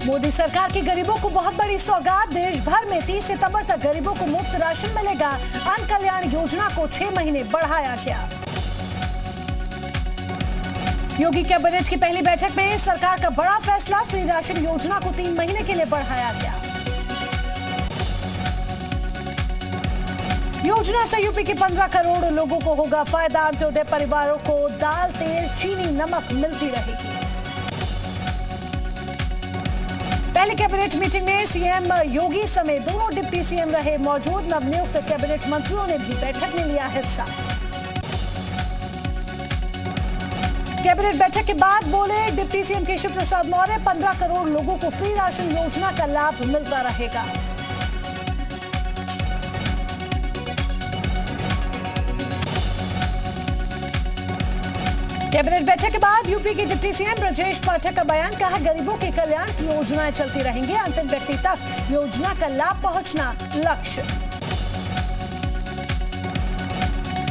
मोदी सरकार की गरीबों को बहुत बड़ी सौगात। देश भर में 30 सितंबर तक गरीबों को मुफ्त राशन मिलेगा। अन्न कल्याण योजना को 6 महीने बढ़ाया गया। योगी कैबिनेट की पहली बैठक में सरकार का बड़ा फैसला, फ्री राशन योजना को 3 महीने के लिए बढ़ाया गया। योजना से यूपी के 15 करोड़ लोगों को होगा फायदा। अंत्योदय परिवारों को दाल, तेल, चीनी, नमक मिलती रहेगी। पहली कैबिनेट मीटिंग में सीएम योगी समेत दोनों डिप्टी सीएम रहे मौजूद। नवनियुक्त कैबिनेट मंत्रियों ने भी बैठक में लिया हिस्सा। कैबिनेट बैठक के बाद बोले डिप्टी सीएम केशव प्रसाद मौर्य, 15 करोड़ लोगों को फ्री राशन योजना का लाभ मिलता रहेगा। कैबिनेट बैठक के बाद यूपी के डिप्टी सीएम ब्रजेश पाठक का बयान, कहा गरीबों के कल्याण की योजनाएं चलती रहेंगी, अंतिम व्यक्ति तक योजना का लाभ पहुंचना लक्ष्य।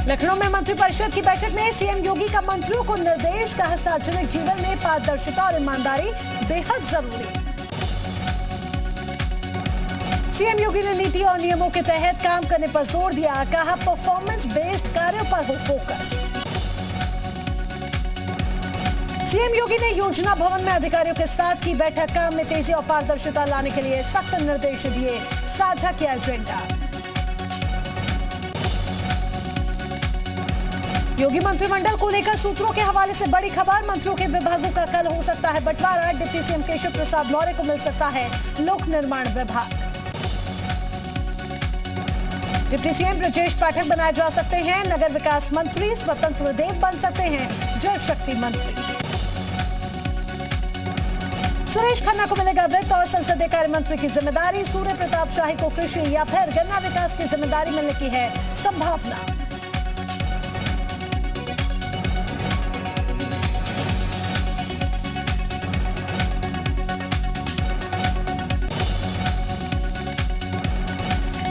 लखनऊ में मंत्रिपरिषद की बैठक में सीएम योगी का मंत्रियों को निर्देश, कहा सार्वजनिक जीवन में पारदर्शिता और ईमानदारी बेहद जरूरी। सीएम योगी ने नीति और नियमों के तहत काम करने पर जोर दिया, कहा परफॉर्मेंस बेस्ड कार्यों पर हो फोकस। सीएम योगी ने योजना भवन में अधिकारियों के साथ की बैठक, काम में तेजी और पारदर्शिता लाने के लिए सख्त निर्देश दिए, साझा किया एजेंडा। योगी मंत्रिमंडल को लेकर सूत्रों के हवाले से बड़ी खबर, मंत्रियों के विभागों का कल हो सकता है बंटवारा। डिप्टी सीएम केशव प्रसाद मौर्य को मिल सकता है लोक निर्माण विभाग। डिप्टी सीएम ब्रजेश पाठक बनाए जा सकते हैं नगर विकास मंत्री, स्वतंत्र देव बन सकते हैं जल शक्ति मंत्री। सुरेश खन्ना को मिलेगा वित्त और संसदीय कार्य मंत्री की जिम्मेदारी। सूर्य प्रताप शाही को कृषि या फिर गन्ना विकास की जिम्मेदारी मिलने की है संभावना।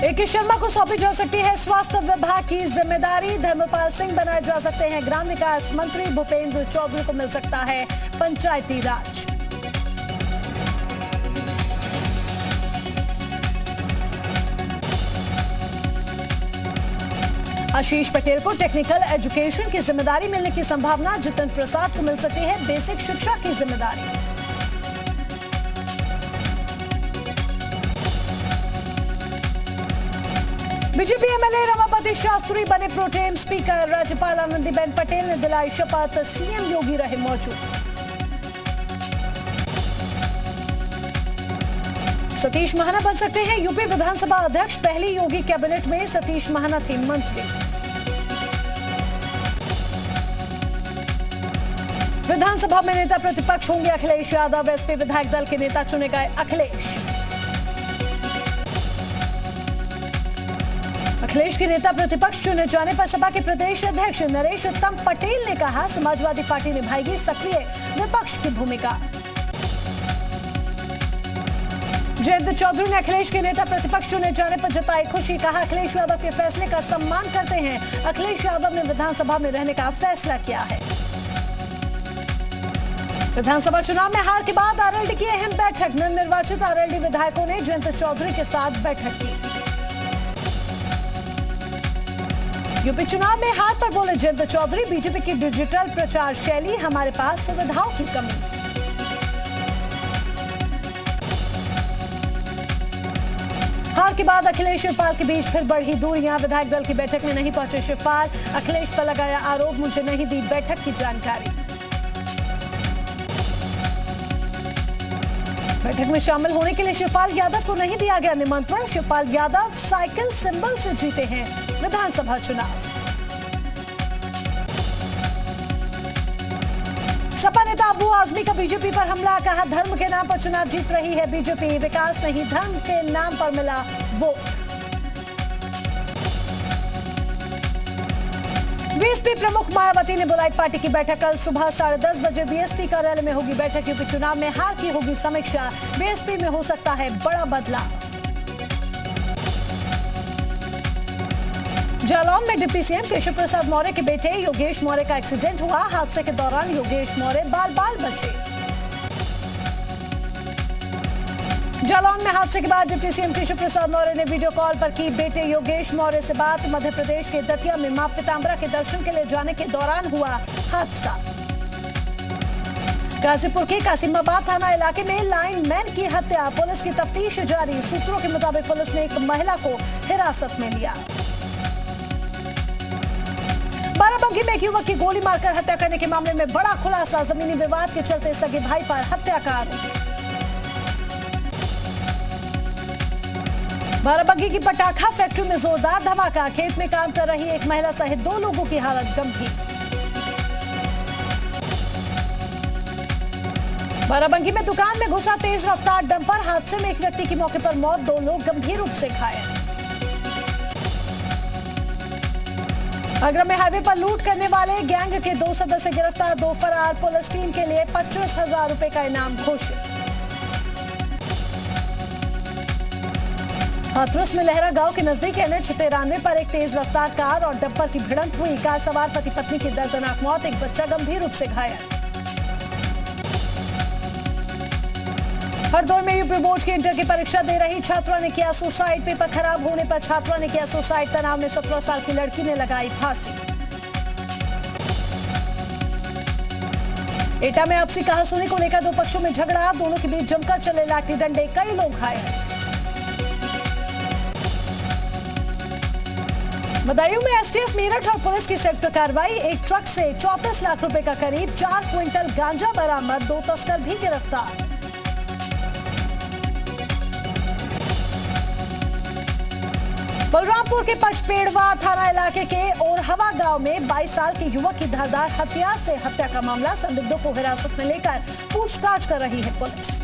ए.के. शर्मा को सौंपी जा सकती है स्वास्थ्य विभाग की जिम्मेदारी। धर्मपाल सिंह बनाए जा सकते हैं ग्राम विकास मंत्री। भूपेंद्र चौधरी को मिल सकता है पंचायती राज। आशीष पटेल को टेक्निकल एजुकेशन की जिम्मेदारी मिलने की संभावना। जितेंद्र प्रसाद को मिल सकती है बेसिक शिक्षा की जिम्मेदारी। बीजेपी एमएलए रमापति शास्त्री बने प्रोटेम स्पीकर। राज्यपाल आनंदीबेन पटेल ने दिलाई शपथ, सीएम योगी रहे मौजूद। सतीश महाना बन सकते हैं यूपी विधानसभा अध्यक्ष। पहली योगी कैबिनेट में सतीश महाना थे मंत्री। विधानसभा में नेता प्रतिपक्ष होंगे अखिलेश यादव। एसपी विधायक दल के नेता चुने गए अखिलेश। अखिलेश के नेता प्रतिपक्ष चुने जाने पर सपा के प्रदेश अध्यक्ष नरेश उत्तम पटेल ने कहा, समाजवादी पार्टी निभाएगी सक्रिय विपक्ष की भूमिका। जयंत चौधरी ने अखिलेश के नेता प्रतिपक्ष चुने जाने पर जताई खुशी, कहा अखिलेश यादव के फैसले का सम्मान करते हैं। अखिलेश यादव ने विधानसभा में रहने का फैसला किया है। विधानसभा चुनाव में हार के बाद आरएलडी की अहम बैठक। नवनिर्वाचित आरएलडी विधायकों ने जयंत चौधरी के साथ बैठक की। यूपी चुनाव में हार पर बोले जयंत चौधरी, बीजेपी की डिजिटल प्रचार शैली, हमारे पास सुविधाओं की कमी। हार के बाद अखिलेश शिवपाल के बीच फिर बढ़ी दूरियां। विधायक दल की बैठक में नहीं पहुंचे शिवपाल। अखिलेश पर लगाया आरोप, मुझे नहीं दी बैठक की जानकारी। बैठक में शामिल होने के लिए शिवपाल यादव को नहीं दिया गया निमंत्रण। शिवपाल यादव साइकिल सिंबल से जीते हैं विधानसभा चुनाव। सपा नेता अबू आजमी का बीजेपी पर हमला, कहा धर्म के नाम पर चुनाव जीत रही है बीजेपी। विकास नहीं धर्म के नाम पर मिला वोट। बीएसपी प्रमुख मायावती ने बुलाई पार्टी की बैठक। कल सुबह 10:30 बजे बीएसपी कार्यालय में होगी बैठक। यूपी चुनाव में हार की होगी समीक्षा। बीएसपी में हो सकता है बड़ा बदलाव। जालौन में डिप्टी सीएम केशव प्रसाद मौर्य के बेटे योगेश मौर्य का एक्सीडेंट हुआ। हादसे के दौरान योगेश मौर्य बाल बाल बचे। जालौन में हादसे के बाद डिप्टी सीएम कृष्ण प्रसाद मौर्य ने वीडियो कॉल पर की बेटे योगेश मौर्य से बात। मध्य प्रदेश के दतिया में मां पीताम्बरा के दर्शन के लिए जाने के दौरान हुआ हादसा। गाजीपुर के कासिमाबाद थाना इलाके में लाइनमैन की हत्या, पुलिस की तफ्तीश जारी। सूत्रों के मुताबिक पुलिस ने एक महिला को हिरासत में लिया। बाराबंकी में एक युवक की गोली मारकर हत्या करने के मामले में बड़ा खुलासा। जमीनी विवाद के चलते सगे भाई पर हत्या का आरोप। बाराबंकी की पटाखा फैक्ट्री में जोरदार धमाका, खेत में काम कर रही एक महिला सहित 2 लोगों की हालत गंभीर। बाराबंकी में दुकान में घुसा तेज रफ्तार डंपर, हादसे में एक व्यक्ति की मौके पर मौत, 2 लोग गंभीर रूप से घायल। आगरा में हाईवे पर लूट करने वाले गैंग के 2 सदस्य गिरफ्तार, 2 फरार। पुलिस टीम के लिए 25,000 रुपए का इनाम घोषित। हाथरस में लहरा गांव के नजदीक NH 93 पर एक तेज रफ्तार कार और डंपर की भिड़ंत हुई। कार सवार पति पत्नी की दर्दनाक मौत, एक बच्चा गंभीर रूप से घायल। हरदौर में यूपी बोर्ड की इंटर की परीक्षा दे रही छात्रा ने किया सुसाइड। पेपर खराब होने पर छात्रा ने किया सुसाइड। तनाव में 17 साल की लड़की ने लगाई फांसी। एटा में आपसी कहासुनी को लेकर 2 पक्षों में झगड़ा, दोनों के बीच जमकर चले लाठी डंडे, कई लोग घायल। बदायूं में एसटीएफ मेरठ और पुलिस की संयुक्त कार्रवाई, एक ट्रक से 34 लाख रुपए का करीब 4 क्विंटल गांजा बरामद, 2 तस्कर भी गिरफ्तार। बलरामपुर के पचपेड़वा थाना इलाके के ओरहवा गांव में 22 साल के युवक की धारदार हथियार से हत्या का मामला, संदिग्धों को हिरासत में लेकर पूछताछ कर रही है पुलिस।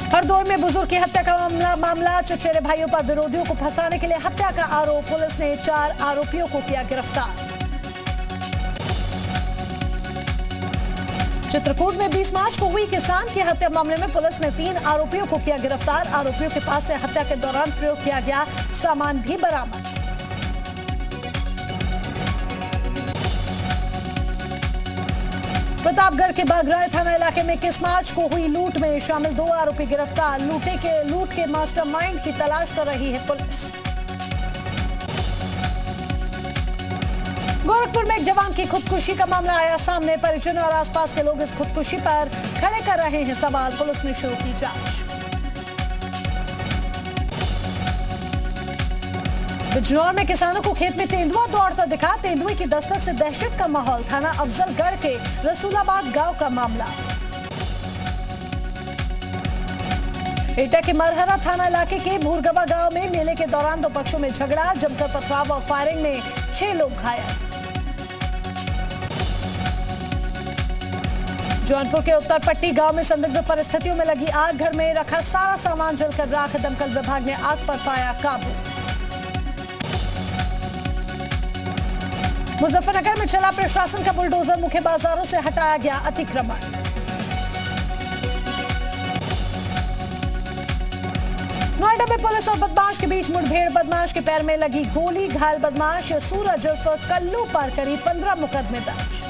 हरदौर में बुजुर्ग की हत्या का मामला, चचेरे भाइयों पर विरोधियों को फंसाने के लिए हत्या का आरोप, पुलिस ने 4 आरोपियों को किया गिरफ्तार। चित्रकूट में 20 मार्च को हुई किसान की हत्या मामले में पुलिस ने 3 आरोपियों को किया गिरफ्तार। आरोपियों के पास से हत्या के दौरान प्रयोग किया गया सामान भी बरामद। प्रतापगढ़ के बागराय थाना इलाके में 21 मार्च को हुई लूट में शामिल 2 आरोपी गिरफ्तार। लूट के मास्टरमाइंड की तलाश कर रही है पुलिस। गोरखपुर में एक जवान की खुदकुशी का मामला आया सामने, परिजन और आसपास के लोग इस खुदकुशी पर खड़े कर रहे हैं सवाल। पुलिस ने शुरू की जांच। बिजनौर में किसानों को खेत में तेंदुआ दौड़ता दिखा, तेंदुए की दस्तक से दहशत का माहौल। थाना अफजलगढ़ के रसूलाबाद गांव का मामला। एटा के मरहरा थाना इलाके के भूरगवा गांव में मेले के दौरान 2 पक्षों में झगड़ा, जमकर पथराव और फायरिंग में 6 लोग घायल। जौनपुर के उत्तरपट्टी गांव में संदिग्ध परिस्थितियों में लगी आग, घर में रखा सारा सामान जलकर राख, दमकल विभाग ने आग पर पाया काबू। मुजफ्फरनगर में चला प्रशासन का बुलडोजर, मुख्य बाजारों से हटाया गया अतिक्रमण। नोएडा में पुलिस और बदमाश के बीच मुठभेड़, बदमाश के पैर में लगी गोली, घायल बदमाश सूरज उर्फ कल्लू पर करीब 15 मुकदमे दर्ज।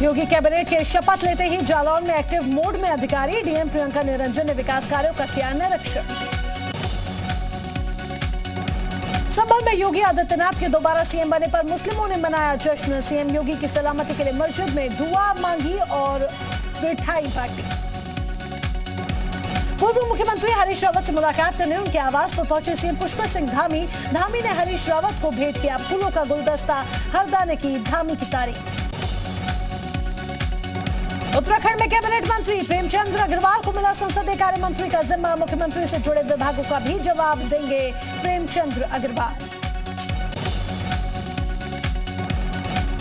योगी कैबिनेट के शपथ लेते ही जालौन में एक्टिव मोड में अधिकारी, डीएम प्रियंका निरंजन ने विकास कार्यों का किया निरीक्षण। संभल में योगी आदित्यनाथ के दोबारा सीएम बने पर मुस्लिमों ने मनाया जश्न। सीएम योगी की सलामती के लिए मस्जिद में दुआ मांगी और मिठाई बांटी। पूर्व मुख्यमंत्री हरीश रावत से मुलाकात करने उनके आवास पर पहुंचे सीएम पुष्कर सिंह धामी। धामी ने हरीश रावत को भेंट किया फूलों का गुलदस्ता, हरदा ने की धामी की तारीफ। उत्तराखंड में कैबिनेट मंत्री प्रेमचंद्र अग्रवाल को मिला संसदीय कार्य मंत्री का जिम्मा, मुख्यमंत्री से जुड़े विभागों का भी जवाब देंगे प्रेमचंद्र अग्रवाल।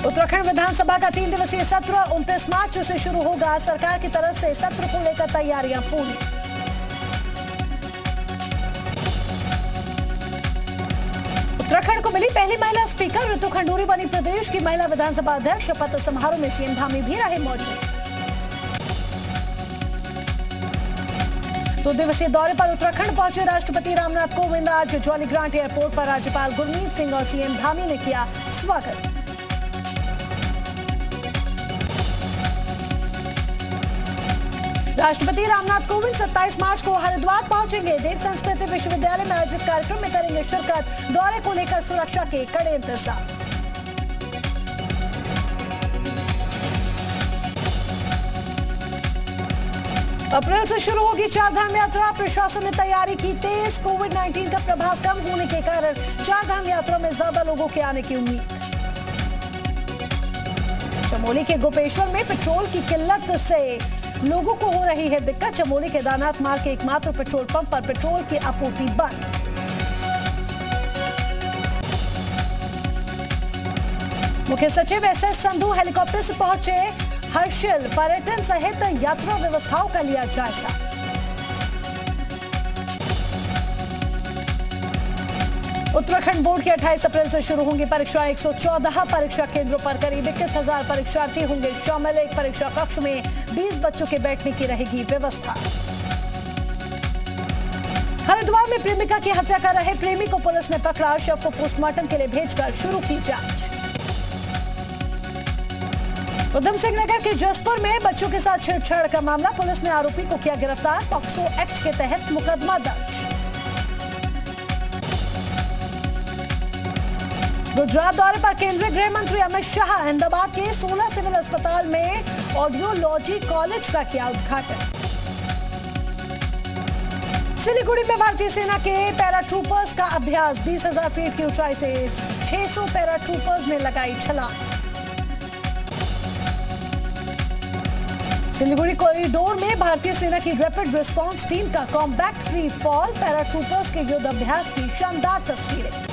उत्तराखंड विधानसभा का 3 दिवसीय सत्र 29 मार्च से शुरू होगा, सरकार की तरफ से सत्र को लेकर तैयारियां पूरी। उत्तराखंड को मिली पहली महिला स्पीकर, ऋतु खंडूरी बनी प्रदेश की महिला विधानसभा अध्यक्ष। शपथ समारोह में सीएम धामी भी रहे मौजूद। 2 दिवसीय दौरे पर उत्तराखंड पहुंचे राष्ट्रपति रामनाथ कोविंद। आज जॉली ग्रांट एयरपोर्ट पर राज्यपाल गुरमीत सिंह और सीएम धामी ने किया स्वागत। राष्ट्रपति रामनाथ कोविंद 27 मार्च को हरिद्वार पहुंचेंगे। देव संस्कृति विश्वविद्यालय में आयोजित कार्यक्रम में करेंगे शिरकत। दौरे को लेकर सुरक्षा के कड़े इंतजाम। अप्रैल से शुरू होगी चारधाम यात्रा। प्रशासन ने तैयारी की तेज। कोविड-19 का प्रभाव कम होने के कारण चारधाम यात्रा में ज्यादा लोगों के आने की उम्मीद। चमोली के गोपेश्वर में पेट्रोल की किल्लत से लोगों को हो रही है दिक्कत। चमोली केदारनाथ मार्ग के एकमात्र पेट्रोल पंप पर पेट्रोल की आपूर्ति बंद। मुख्य सचिव एसएस संधू हेलीकॉप्टर से पहुंचे। हर्षिल पर्यटन सहित यात्रा व्यवस्थाओं का लिया जायजा। उत्तराखंड बोर्ड की 28 अप्रैल से शुरू होंगी परीक्षा। 114 परीक्षा केंद्रों पर करीब 21,000 परीक्षार्थी होंगे शामिल। एक परीक्षा कक्ष में 20 बच्चों के बैठने की रहेगी व्यवस्था। हरिद्वार में प्रेमिका की हत्या कर रहे प्रेमी को पुलिस ने पकड़ा। शव को पोस्टमार्टम के लिए भेजकर शुरू की जांच। उधम सिंह नगर के जसपुर में बच्चों के साथ छेड़छाड़ का मामला। पुलिस ने आरोपी को किया गिरफ्तार। पॉक्सो एक्ट के तहत मुकदमा दर्ज। गुजरात दौरे पर केंद्रीय गृह मंत्री अमित शाह। अहमदाबाद के 16 सिविल अस्पताल में ऑडियोलॉजी कॉलेज का किया उद्घाटन। सिलीगुड़ी में भारतीय सेना के पैराट्रूपर्स का अभ्यास। 20,000 फीट की ऊंचाई से 600 पैराट्रूपर्स ने लगाई छलांग। सिलीगुड़ी कॉरिडोर में भारतीय सेना की रैपिड रिस्पांस टीम का कॉम्बैक्ट फ्री फॉल। पैराट्रूपर्स के युद्ध अभ्यास की शानदार तस्वीरें।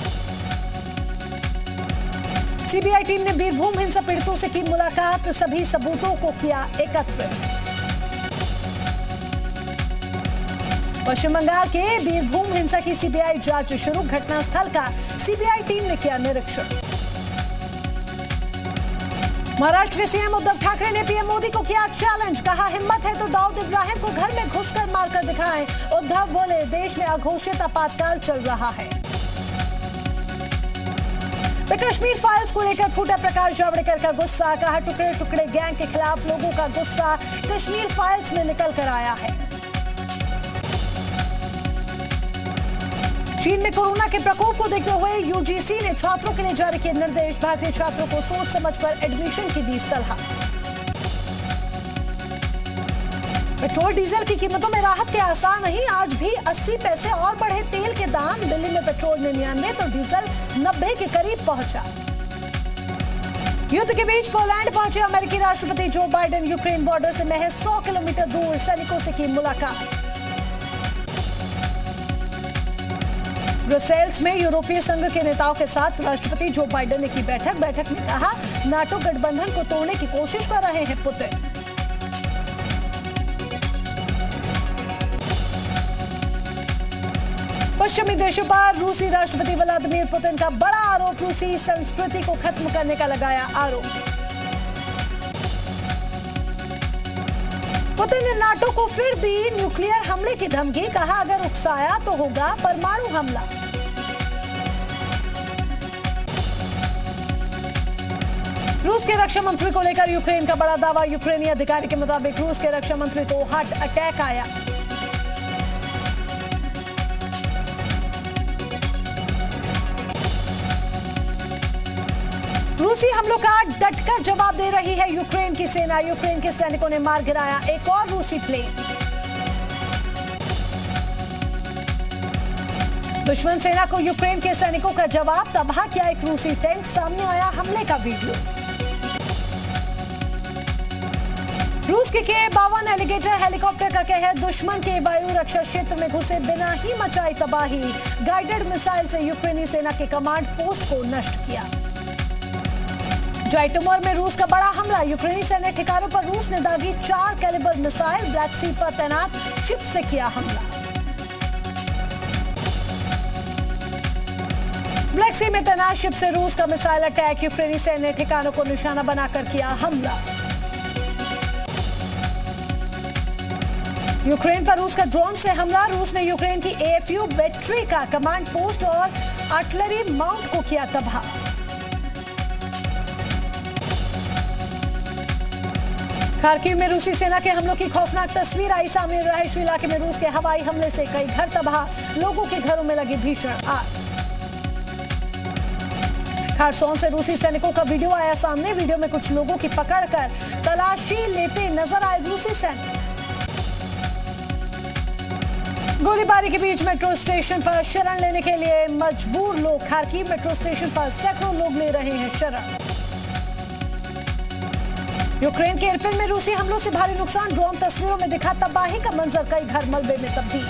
सीबीआई टीम ने बीरभूम हिंसा पीड़ितों से की मुलाकात। सभी सबूतों को किया एकत्र। पश्चिम बंगाल के बीरभूम हिंसा की सीबीआई जांच शुरू। घटनास्थल का सीबीआई टीम ने किया निरीक्षण। महाराष्ट्र के सीएम उद्धव ठाकरे ने पीएम मोदी को किया चैलेंज। कहा हिम्मत है तो दाऊद इब्राहिम को घर में घुसकर मारकर दिखाएं। उद्धव बोले देश में अघोषित आपातकाल चल रहा है। तो कश्मीर फाइल्स को लेकर फूटा प्रकाश जावड़ेकर का गुस्सा। कहा टुकड़े टुकड़े गैंग के खिलाफ लोगों का गुस्सा कश्मीर फाइल्स में निकल कर आया है। चीन में कोरोना के प्रकोप को देखते हुए यूजीसी ने छात्रों के लिए जारी किए निर्देश। भारतीय छात्रों को सोच समझकर एडमिशन की दी सलाह। पेट्रोल डीजल की कीमतों में राहत के आसार नहीं। आज भी 80 पैसे और बढ़े तेल के दाम। दिल्ली में पेट्रोल 99 तो डीजल 90 के करीब पहुंचा। युद्ध के बीच पोलैंड पहुंचे अमेरिकी राष्ट्रपति जो बाइडेन। यूक्रेन बॉर्डर से महज 100 किलोमीटर दूर सैनिकों से की मुलाकात। ब्रुसेल्स में यूरोपीय संघ के नेताओं के साथ राष्ट्रपति जो बाइडेन ने की बैठक। बैठक में कहा नाटो गठबंधन को तोड़ने की कोशिश कर रहे हैं पुतिन। पश्चिमी देशों पर रूसी राष्ट्रपति व्लादिमीर पुतिन का बड़ा आरोप। रूसी संस्कृति को खत्म करने का लगाया आरोप। पुतिन ने नाटो को फिर दी न्यूक्लियर हमले की धमकी। कहा अगर उकसाया तो होगा परमाणु हमला। रूस के रक्षा मंत्री को लेकर यूक्रेन का बड़ा दावा। यूक्रेनी अधिकारी के मुताबिक रूस के रक्षा मंत्री को हार्ट अटैक आया। रूसी हमलों का डटकर जवाब दे रही है यूक्रेन की सेना। यूक्रेन के सैनिकों ने मार गिराया एक और रूसी प्लेन। दुश्मन सेना को यूक्रेन के सैनिकों का जवाब। तबाह किया एक रूसी टैंक। सामने आया हमले का वीडियो। रूस के K-52 एलिगेटर हेलीकॉप्टर का कहर। दुश्मन के वायु रक्षा क्षेत्र में घुसे बिना ही मचाई तबाही। गाइडेड मिसाइल से यूक्रेनी सेना के कमांड पोस्ट को नष्ट किया। जाइटोमोर में रूस का बड़ा हमला। यूक्रेनी सैन्य ठिकानों पर रूस ने दागी 4 कैलिबर मिसाइल। ब्लैक सी पर तैनात शिप से किया हमला। ब्लैक सी में तैनात शिप से रूस का मिसाइल अटैक। यूक्रेनी सैन्य ठिकानों को निशाना बनाकर किया हमला। यूक्रेन पर रूस का ड्रोन से हमला। रूस ने यूक्रेन की AFU बैटरी का कमांड पोस्ट और आर्टिलरी माउंट को किया तबाह। खार्किव में रूसी सेना के हमलों की खौफनाक तस्वीर आई सामने। रहायशी इलाके में रूस के हवाई हमले से कई घर तबाह, लोगों के घरों में लगी भीषण आग। खारसोन से रूसी सैनिकों का वीडियो आया सामने। वीडियो में कुछ लोगों की पकड़कर तलाशी लेते नजर आए रूसी सैनिक। गोलीबारी के बीच मेट्रो स्टेशन पर शरण लेने के लिए मजबूर लोग। खार्किव मेट्रो स्टेशन पर सैकड़ों लोग ले रहे हैं शरण। यूक्रेन के इरपिन में रूसी हमलों से भारी नुकसान। ड्रोन तस्वीरों में दिखा तबाही का मंजर, कई घर मलबे में तब्दील।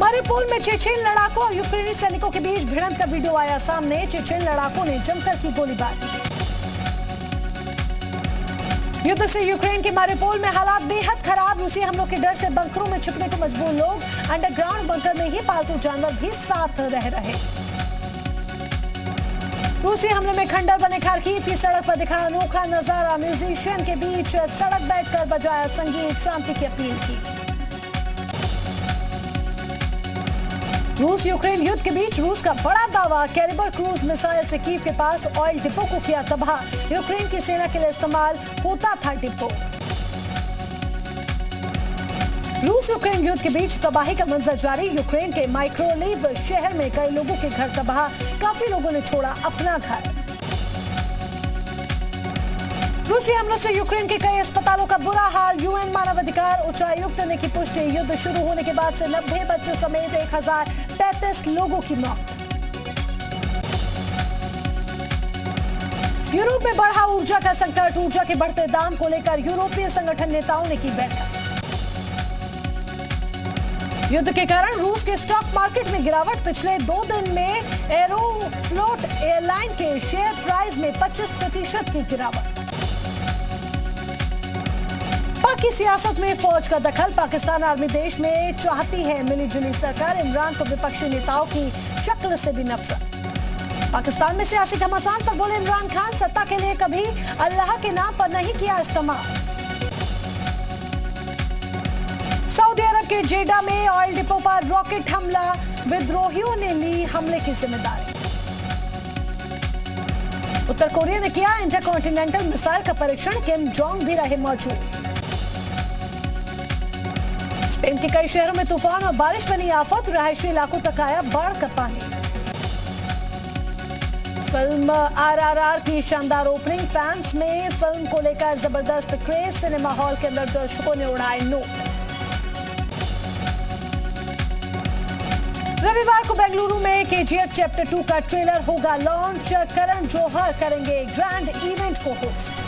मारिउपोल में चेचेन लड़ाकों और यूक्रेनी सैनिकों के बीच भिड़ंत का वीडियो आया सामने। चेचेन लड़ाकों ने जमकर की गोलीबारी। युद्ध से यूक्रेन के मारिउपोल में हालात बेहद खराब। रूसी हमलों के डर से बंकरों में छिपने को मजबूर लोग। अंडरग्राउंड बंकर में ही पालतू जानवर भी साथ रह रहे। रूसी हमले में खंडर बने खार्किव की सड़क पर दिखा अनोखा नजारा। म्यूजिशियन के बीच सड़क बैठकर बजाया संगीत, शांति की अपील की। रूस यूक्रेन युद्ध के बीच रूस का बड़ा दावा। कैलिबर क्रूज मिसाइल से कीव के पास ऑयल डिपो को किया तबाह। यूक्रेन की सेना के लिए इस्तेमाल होता था डिपो। रूस यूक्रेन युद्ध के बीच तबाही का मंजर जारी। यूक्रेन के माइक्रोलिव शहर में कई लोगों के घर तबाह, काफी लोगों ने छोड़ा अपना घर। रूसी हमलों से यूक्रेन के कई अस्पतालों का बुरा हाल। यूएन मानवाधिकार उच्चायुक्त ने की पुष्टि। युद्ध शुरू होने के बाद से 90 बच्चों समेत 1035 लोगों की मौत। यूरोप में बढ़ा ऊर्जा का संकट। ऊर्जा के बढ़ते दाम को लेकर यूरोपीय संगठन नेताओं ने की बैठक। युद्ध के कारण रूस के स्टॉक मार्केट में गिरावट। पिछले 2 दिन में एरोफ्लोट एयरलाइन के शेयर प्राइस में 25% की गिरावट। पाक की सियासत में फौज का दखल। पाकिस्तान आर्मी देश में चाहती है मिलीजुली सरकार। इमरान को विपक्षी नेताओं की शक्ल से भी नफरत। पाकिस्तान में सियासी घमासान पर बोले इमरान खान, सत्ता के लिए कभी अल्लाह के नाम पर नहीं किया इस्तेमाल। सऊदी अरब के जेडा में ऑयल डिपो पर रॉकेट हमला। विद्रोहियों ने ली हमले की जिम्मेदारी। उत्तर कोरिया ने किया इंटरकॉन्टिनेंटल मिसाइल का परीक्षण। किम जोंग भी रहे मौजूद। स्पेन के कई शहरों में तूफान और बारिश बनी आफत। रहायशी इलाकों तक आया बाढ़ का पानी। फिल्म आरआरआर की शानदार ओपनिंग। फैंस में फिल्म को लेकर जबरदस्त क्रेज। सिनेमा हॉल के अंदर दर्शकों ने उड़ाए नोट। रविवार को बेंगलुरु में केजीएफ चैप्टर 2 का ट्रेलर होगा लॉन्च। करण जौहर करेंगे ग्रैंड इवेंट को होस्ट।